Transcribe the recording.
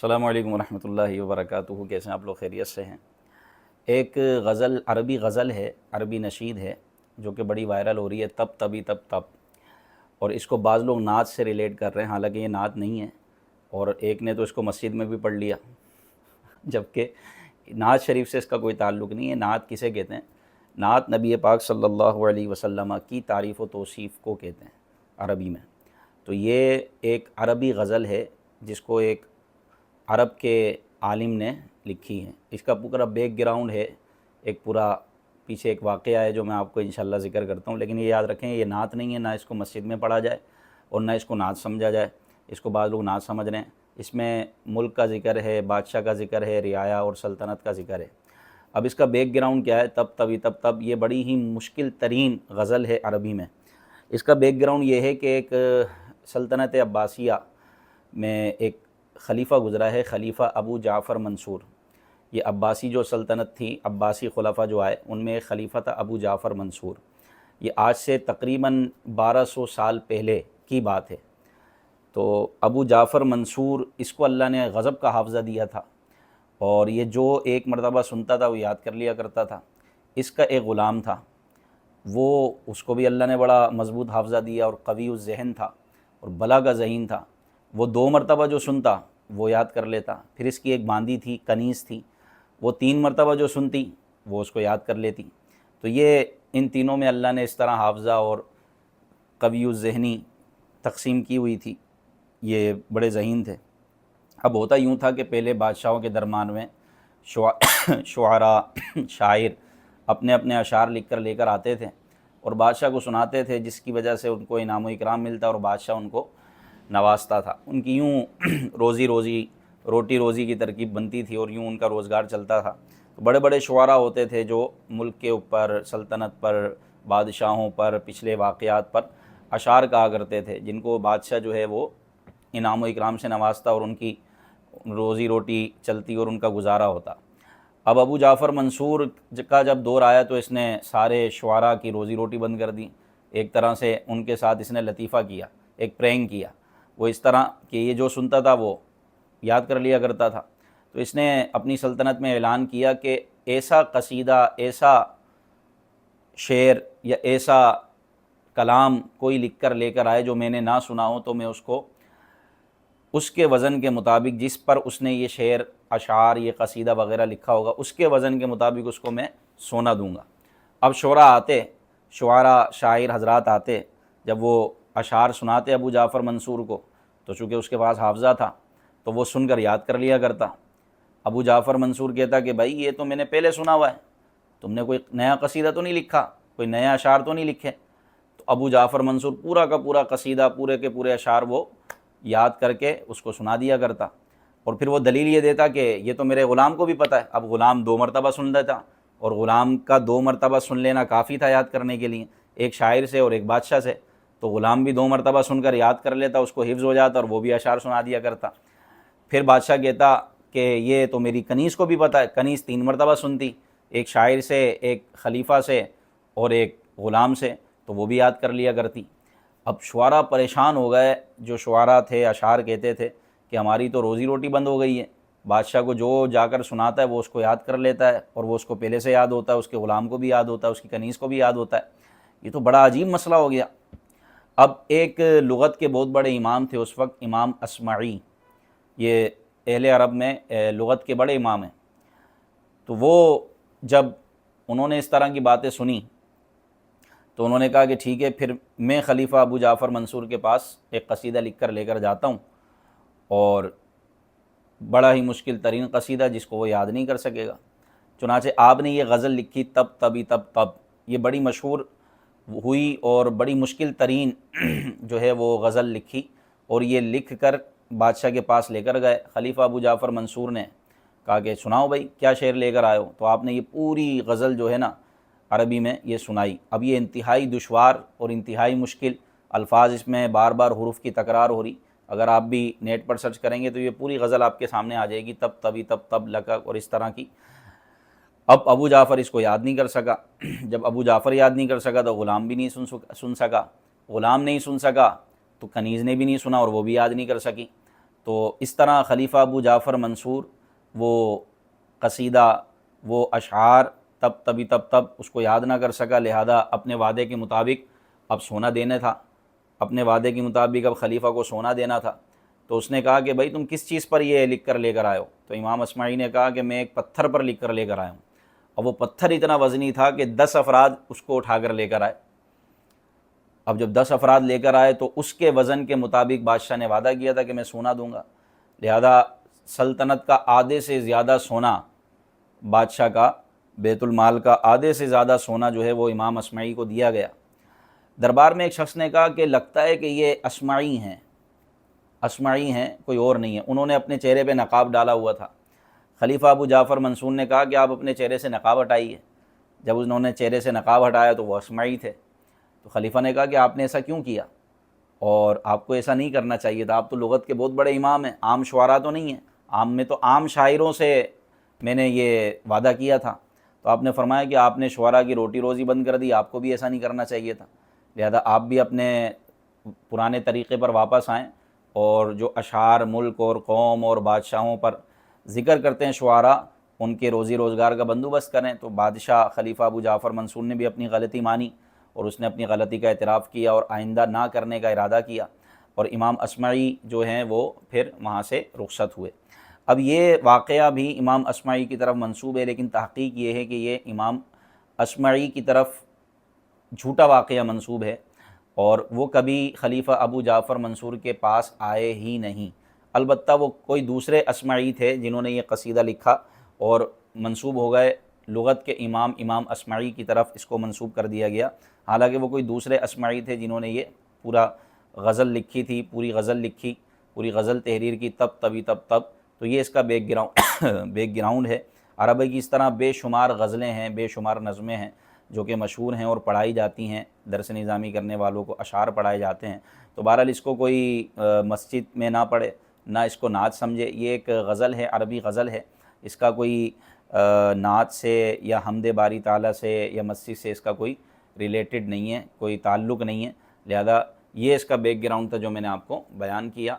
السلام علیکم ورحمۃ اللہ وبرکاتہ۔ کیسے ہیں آپ لوگ؟ خیریت سے ہیں؟ ایک غزل، عربی غزل ہے، عربی نشید ہے جو کہ بڑی وائرل ہو رہی ہے، تب تبھی تب تب، اور اس کو بعض لوگ نعت سے ریلیٹ کر رہے ہیں، حالانکہ یہ نعت نہیں ہے، اور ایک نے تو اس کو مسجد میں بھی پڑھ لیا، جبکہ نعت شریف سے اس کا کوئی تعلق نہیں ہے۔ نعت کسے کہتے ہیں؟ نعت نبی پاک صلی اللہ علیہ وسلم کی تعریف و توصیف کو کہتے ہیں عربی میں۔ تو یہ ایک عربی غزل ہے جس کو ایک عرب کے عالم نے لکھی ہے۔ اس کا پورا بیک گراؤنڈ ہے، ایک پورا پیچھے ایک واقعہ ہے جو میں آپ کو انشاءاللہ ذکر کرتا ہوں، لیکن یہ یاد رکھیں یہ نعت نہیں ہے، نہ اس کو مسجد میں پڑھا جائے اور نہ اس کو نعت سمجھا جائے۔ اس کو بعض لوگ نعت سمجھ رہے ہیں۔ اس میں ملک کا ذکر ہے، بادشاہ کا ذکر ہے، رعایا اور سلطنت کا ذکر ہے۔ اب اس کا بیک گراؤنڈ کیا ہے؟ تب تبھی تب تب، یہ بڑی ہی مشکل ترین غزل ہے عربی میں۔ اس کا بیک گراؤنڈ یہ ہے کہ ایک سلطنت عباسیہ میں ایک خلیفہ گزرا ہے، خلیفہ ابو جعفر منصور۔ یہ عباسی جو سلطنت تھی، عباسی خلفاء جو آئے، ان میں ایک خلیفہ تھا ابو جعفر منصور۔ یہ آج سے تقریباً 1200 سال پہلے کی بات ہے۔ تو ابو جعفر منصور، اس کو اللہ نے غضب کا حافظہ دیا تھا، اور یہ جو ایک مرتبہ سنتا تھا وہ یاد کر لیا کرتا تھا۔ اس کا ایک غلام تھا، وہ اس کو بھی اللہ نے بڑا مضبوط حافظہ دیا، اور قوی الذہن تھا اور بلا کا ذہین تھا۔ وہ 2 مرتبہ جو سنتا وہ یاد کر لیتا۔ پھر اس کی ایک باندی تھی، کنیز تھی، وہ 3 مرتبہ جو سنتی وہ اس کو یاد کر لیتی۔ تو یہ ان تینوں میں اللہ نے اس طرح حافظہ اور قوی الذہنی تقسیم کی ہوئی تھی، یہ بڑے ذہین تھے۔ اب ہوتا یوں تھا کہ پہلے بادشاہوں کے درمیان میں شعراء، شاعر اپنے اپنے اشعار لکھ کر لے کر آتے تھے اور بادشاہ کو سناتے تھے، جس کی وجہ سے ان کو انعام و اکرام ملتا اور بادشاہ ان کو نوازتا تھا۔ ان کی یوں روٹی روزی کی ترکیب بنتی تھی، اور یوں ان کا روزگار چلتا تھا۔ تو بڑے بڑے شعراء ہوتے تھے جو ملک کے اوپر، سلطنت پر، بادشاہوں پر، پچھلے واقعات پر اشعار کہا کرتے تھے، جن کو بادشاہ جو ہے وہ انعام و اکرام سے نوازتا اور ان کی روزی روٹی چلتی اور ان کا گزارا ہوتا۔ اب ابو جعفر منصور کا جب دور آیا تو اس نے سارے شعراء کی روزی روٹی بند کر دی۔ ایک طرح سے ان کے ساتھ اس نے لطیفہ کیا، ایک پرینک کیا۔ وہ اس طرح کہ یہ جو سنتا تھا وہ یاد کر لیا کرتا تھا۔ تو اس نے اپنی سلطنت میں اعلان کیا کہ ایسا قصیدہ، ایسا شعر یا ایسا کلام کوئی لکھ کر لے کر آئے جو میں نے نہ سنا ہو، تو میں اس کو اس کے وزن کے مطابق، جس پر اس نے یہ شعر، اشعار، یہ قصیدہ وغیرہ لکھا ہوگا، اس کے وزن کے مطابق اس کو میں سونا دوں گا۔ اب شعراء شاعر حضرات آتے، جب وہ اشعار سناتے ابو جعفر منصور کو، تو چونکہ اس کے پاس حافظہ تھا تو وہ سن کر یاد کر لیا کرتا۔ ابو جعفر منصور کہتا کہ بھائی یہ تو میں نے پہلے سنا ہوا ہے، تم نے کوئی نیا قصیدہ تو نہیں لکھا، کوئی نیا اشعار تو نہیں لکھے؟ تو ابو جعفر منصور پورا کا پورا قصیدہ، پورے کے پورے اشعار وہ یاد کر کے اس کو سنا دیا کرتا، اور پھر وہ دلیل یہ دیتا کہ یہ تو میرے غلام کو بھی پتہ ہے۔ اب غلام 2 مرتبہ سن لیتا، اور غلام کا 2 مرتبہ سن لینا کافی تھا یاد کرنے کے لیے، ایک شاعر سے اور ایک بادشاہ سے۔ تو غلام بھی 2 مرتبہ سن کر یاد کر لیتا، اس کو حفظ ہو جاتا، اور وہ بھی اشعار سنا دیا کرتا۔ پھر بادشاہ کہتا کہ یہ تو میری کنیز کو بھی پتہ ہے۔ کنیز 3 مرتبہ سنتی، ایک شاعر سے، ایک خلیفہ سے اور ایک غلام سے، تو وہ بھی یاد کر لیا کرتی۔ اب شعراء پریشان ہو گئے، جو شعراء تھے، اشعار کہتے تھے کہ ہماری تو روزی روٹی بند ہو گئی ہے، بادشاہ کو جو جا کر سناتا ہے وہ اس کو یاد کر لیتا ہے، اور وہ اس کو پہلے سے یاد ہوتا ہے، اس کے غلام کو بھی یاد ہوتا ہے، اس کی کنیز کو بھی یاد ہوتا ہے۔ یہ تو بڑا عجیب مسئلہ ہو گیا۔ اب ایک لغت کے بہت بڑے امام تھے اس وقت، امام اسمعی، یہ اہل عرب میں لغت کے بڑے امام ہیں۔ تو وہ جب انہوں نے اس طرح کی باتیں سنی تو انہوں نے کہا کہ ٹھیک ہے، پھر میں خلیفہ ابو جعفر منصور کے پاس ایک قصیدہ لکھ کر لے کر جاتا ہوں، اور بڑا ہی مشکل ترین قصیدہ جس کو وہ یاد نہیں کر سکے گا۔ چنانچہ آپ نے یہ غزل لکھی، تب تبھی تب تب۔ یہ بڑی مشہور ہوئی اور بڑی مشکل ترین جو ہے وہ غزل لکھی، اور یہ لکھ کر بادشاہ کے پاس لے کر گئے۔ خلیفہ ابو جعفر منصور نے کہا کہ سناؤ بھائی کیا شعر لے کر آئے ہو؟ تو آپ نے یہ پوری غزل جو ہے نا عربی میں یہ سنائی۔ اب یہ انتہائی دشوار اور انتہائی مشکل الفاظ، اس میں بار بار حروف کی تکرار ہو رہی۔ اگر آپ بھی نیٹ پر سرچ کریں گے تو یہ پوری غزل آپ کے سامنے آ جائے گی، تب تبھی تب تب لکا، اور اس طرح کی۔ اب ابو جعفر اس کو یاد نہیں کر سکا۔ جب ابو جعفر یاد نہیں کر سکا تو غلام بھی نہیں سن سکا، غلام نہیں سن سکا تو کنیز نے بھی نہیں سنا، اور وہ بھی یاد نہیں کر سکی۔ تو اس طرح خلیفہ ابو جعفر منصور وہ قصیدہ، وہ اشعار تب اس کو یاد نہ کر سکا، لہذا اپنے وعدے کے مطابق اب سونا دینا تھا، اپنے وعدے کے مطابق اب خلیفہ کو سونا دینا تھا، تو اس نے کہا کہ بھائی تم کس چیز پر یہ لکھ کر لے کر آئے ہو؟ تو امام اصمعی نے کہا کہ میں ایک پتھر پر لکھ کر لے کر آیا ہوں، اور وہ پتھر اتنا وزنی تھا کہ 10 افراد اس کو اٹھا کر لے کر آئے۔ اب جب 10 افراد لے کر آئے تو اس کے وزن کے مطابق بادشاہ نے وعدہ کیا تھا کہ میں سونا دوں گا، لہذا سلطنت کا آدھے سے زیادہ سونا، بادشاہ کا بیت المال کا آدھے سے زیادہ سونا جو ہے وہ امام اصمعی کو دیا گیا۔ دربار میں ایک شخص نے کہا کہ لگتا ہے کہ یہ اصمعی ہیں، کوئی اور نہیں ہے۔ انہوں نے اپنے چہرے پہ نقاب ڈالا ہوا تھا۔ خلیفہ ابو جعفر منصور نے کہا کہ آپ اپنے چہرے سے نقاب ہٹائیے۔ جب انہوں نے چہرے سے نقاب ہٹایا تو وہ اصمعی تھے۔ تو خلیفہ نے کہا کہ آپ نے ایسا کیوں کیا؟ اور آپ کو ایسا نہیں کرنا چاہیے تھا، آپ تو لغت کے بہت بڑے امام ہیں، عام شعراء تو نہیں ہیں، عام میں تو عام شاعروں سے میں نے یہ وعدہ کیا تھا۔ تو آپ نے فرمایا کہ آپ نے شعراء کی روٹی روزی بند کر دی، آپ کو بھی ایسا نہیں کرنا چاہیے تھا، لہذا آپ بھی اپنے پرانے طریقے پر واپس آئیں، اور جو اشعار ملک اور قوم اور بادشاہوں پر ذکر کرتے ہیں شعراء، ان کے روزی روزگار کا بندوبست کریں۔ تو بادشاہ خلیفہ ابو جعفر منصور نے بھی اپنی غلطی مانی، اور اس نے اپنی غلطی کا اعتراف کیا اور آئندہ نہ کرنے کا ارادہ کیا، اور امام اصمعی جو ہیں وہ پھر وہاں سے رخصت ہوئے۔ اب یہ واقعہ بھی امام اصمعی کی طرف منسوب ہے، لیکن تحقیق یہ ہے کہ یہ امام اصمعی کی طرف جھوٹا واقعہ منسوب ہے، اور وہ کبھی خلیفہ ابو جعفر منصور کے پاس آئے ہی نہیں۔ البتہ وہ کوئی دوسرے اصمعی تھے جنہوں نے یہ قصیدہ لکھا اور منسوب ہو گئے لغت کے امام اصمعی کی طرف، اس کو منسوب کر دیا گیا، حالانکہ وہ کوئی دوسرے اصمعی تھے جنہوں نے یہ پورا غزل لکھی تھی، پوری غزل تحریر کی تب۔ تو یہ اس کا بیک گراؤنڈ ہے۔ عربی کی اس طرح بے شمار غزلیں ہیں، بے شمار نظمیں ہیں جو کہ مشہور ہیں اور پڑھائی جاتی ہیں، درس نظامی کرنے والوں کو اشعار پڑھائے جاتے ہیں۔ تو بہرحال اس کو کوئی مسجد میں نہ پڑھے، نہ اس کو نعت سمجھے، یہ ایک غزل ہے، عربی غزل ہے، اس کا کوئی نعت سے یا حمد باری تعالیٰ سے یا مسجد سے اس کا کوئی ریلیٹڈ نہیں ہے، کوئی تعلق نہیں ہے، لہذا یہ اس کا بیک گراؤنڈ تھا جو میں نے آپ کو بیان کیا۔